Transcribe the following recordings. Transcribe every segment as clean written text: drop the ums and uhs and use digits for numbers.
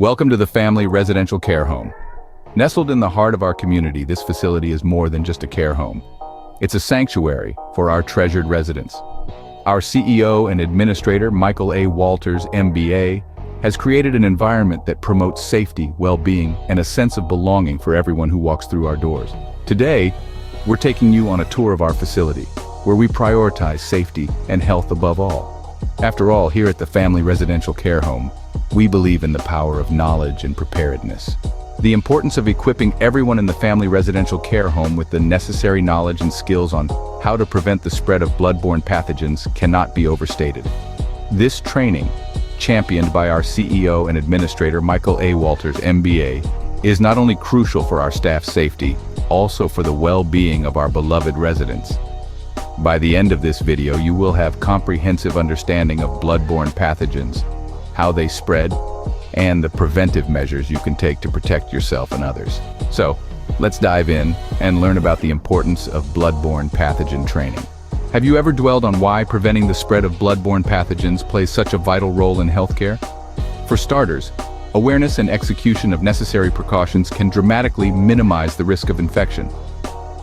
Welcome to the Family Residential Care Home. Nestled in the heart of our community, this facility is more than just a care home. It's a sanctuary for our treasured residents. Our CEO and administrator, Michael A. Walters, MBA, has created an environment that promotes safety, well-being, and a sense of belonging for everyone who walks through our doors. Today, we're taking you on a tour of our facility, where we prioritize safety and health above all. After all, here at the Family Residential Care Home, we believe in the power of knowledge and preparedness. The importance of equipping everyone in the Family Residential Care Home with the necessary knowledge and skills on how to prevent the spread of bloodborne pathogens cannot be overstated. This training, championed by our CEO and administrator Michael A. Walters, MBA, is not only crucial for our staff's safety, also for the well-being of our beloved residents. By the end of this video, you will have comprehensive understanding of bloodborne pathogens, how they spread, and the preventive measures you can take to protect yourself and others. So, let's dive in and learn about the importance of bloodborne pathogen training. Have you ever dwelled on why preventing the spread of bloodborne pathogens plays such a vital role in healthcare? For starters, awareness and execution of necessary precautions can dramatically minimize the risk of infection.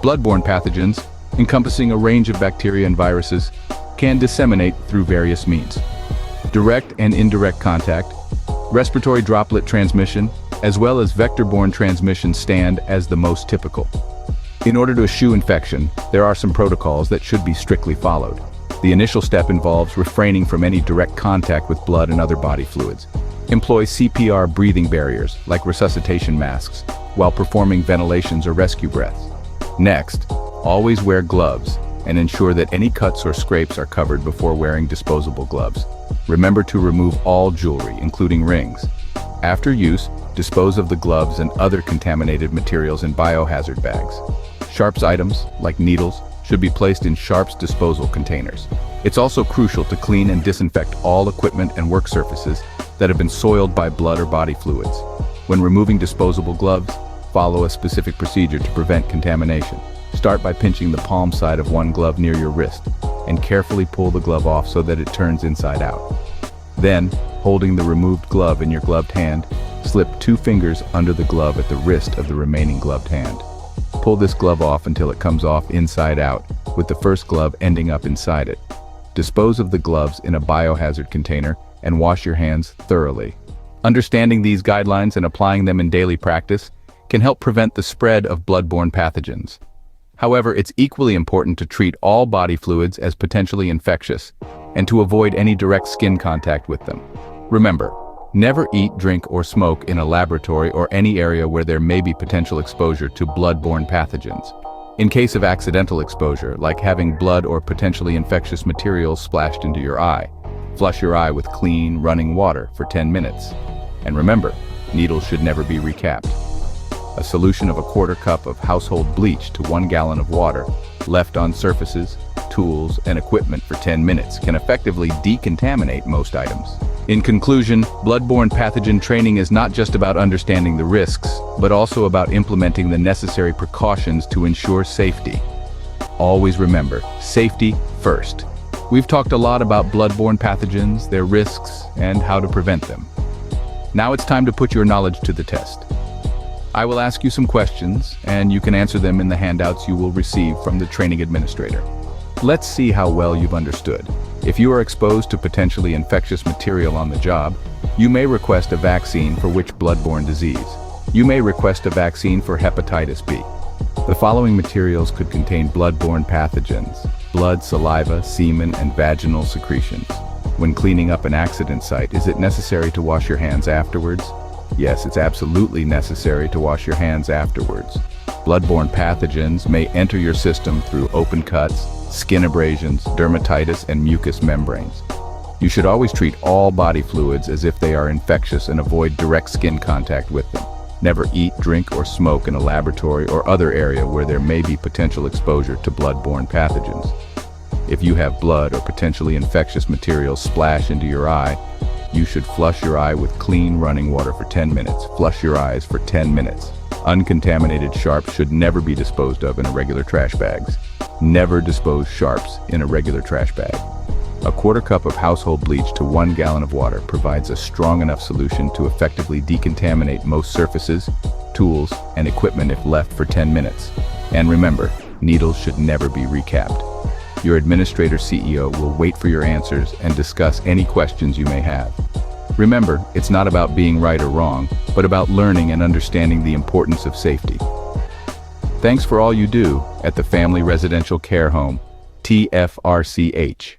Bloodborne pathogens, encompassing a range of bacteria and viruses, can disseminate through various means. Direct and indirect contact, respiratory droplet transmission, as well as vector-borne transmission stand as the most typical. In order to eschew infection, there are some protocols that should be strictly followed. The initial step involves refraining from any direct contact with blood and other body fluids. Employ CPR breathing barriers, like resuscitation masks, while performing ventilations or rescue breaths. Next, always wear gloves and ensure that any cuts or scrapes are covered before wearing disposable gloves. Remember to remove all jewelry, including rings. After use, dispose of the gloves and other contaminated materials in biohazard bags. Sharps items, like needles, should be placed in sharps disposal containers. It's also crucial to clean and disinfect all equipment and work surfaces that have been soiled by blood or body fluids. When removing disposable gloves, follow a specific procedure to prevent contamination. Start by pinching the palm side of one glove near your wrist, and carefully pull the glove off so that it turns inside out. Then, holding the removed glove in your gloved hand, slip 2 fingers under the glove at the wrist of the remaining gloved hand. Pull this glove off until it comes off inside out, with the first glove ending up inside it. Dispose of the gloves in a biohazard container and wash your hands thoroughly. Understanding these guidelines and applying them in daily practice can help prevent the spread of bloodborne pathogens. However, it's equally important to treat all body fluids as potentially infectious and to avoid any direct skin contact with them. Remember, never eat, drink, or smoke in a laboratory or any area where there may be potential exposure to bloodborne pathogens. In case of accidental exposure, like having blood or potentially infectious materials splashed into your eye, flush your eye with clean, running water for 10 minutes. And remember, needles should never be recapped. A solution of 1/4 cup of household bleach to 1 gallon of water, left on surfaces, tools, and equipment for 10 minutes can effectively decontaminate most items. In conclusion, bloodborne pathogen training is not just about understanding the risks, but also about implementing the necessary precautions to ensure safety. Always remember, safety first. We've talked a lot about bloodborne pathogens, their risks, and how to prevent them. Now it's time to put your knowledge to the test. I will ask you some questions, and you can answer them in the handouts you will receive from the training administrator. Let's see how well you've understood. If you are exposed to potentially infectious material on the job, you may request a vaccine for which bloodborne disease. You may request a vaccine for hepatitis B. The following materials could contain bloodborne pathogens: blood, saliva, semen, and vaginal secretions. When cleaning up an accident site, is it necessary to wash your hands afterwards? Yes, it's absolutely necessary to wash your hands afterwards. Bloodborne pathogens may enter your system through open cuts, skin abrasions, dermatitis, and mucous membranes. You should always treat all body fluids as if they are infectious and avoid direct skin contact with them. Never eat, drink, or smoke in a laboratory or other area where there may be potential exposure to bloodborne pathogens. If you have blood or potentially infectious materials splash into your eye, you should flush your eye with clean running water for 10 minutes. Flush your eyes for 10 minutes. Uncontaminated sharps should never be disposed of in regular trash bags. Never dispose sharps in a regular trash bag. A quarter cup of household bleach to 1 gallon of water provides a strong enough solution to effectively decontaminate most surfaces, tools, and equipment if left for 10 minutes. And remember, needles should never be recapped. Your administrator CEO will wait for your answers and discuss any questions you may have. Remember, it's not about being right or wrong, but about learning and understanding the importance of safety. Thanks for all you do at the Family Residential Care Home, TFRCH.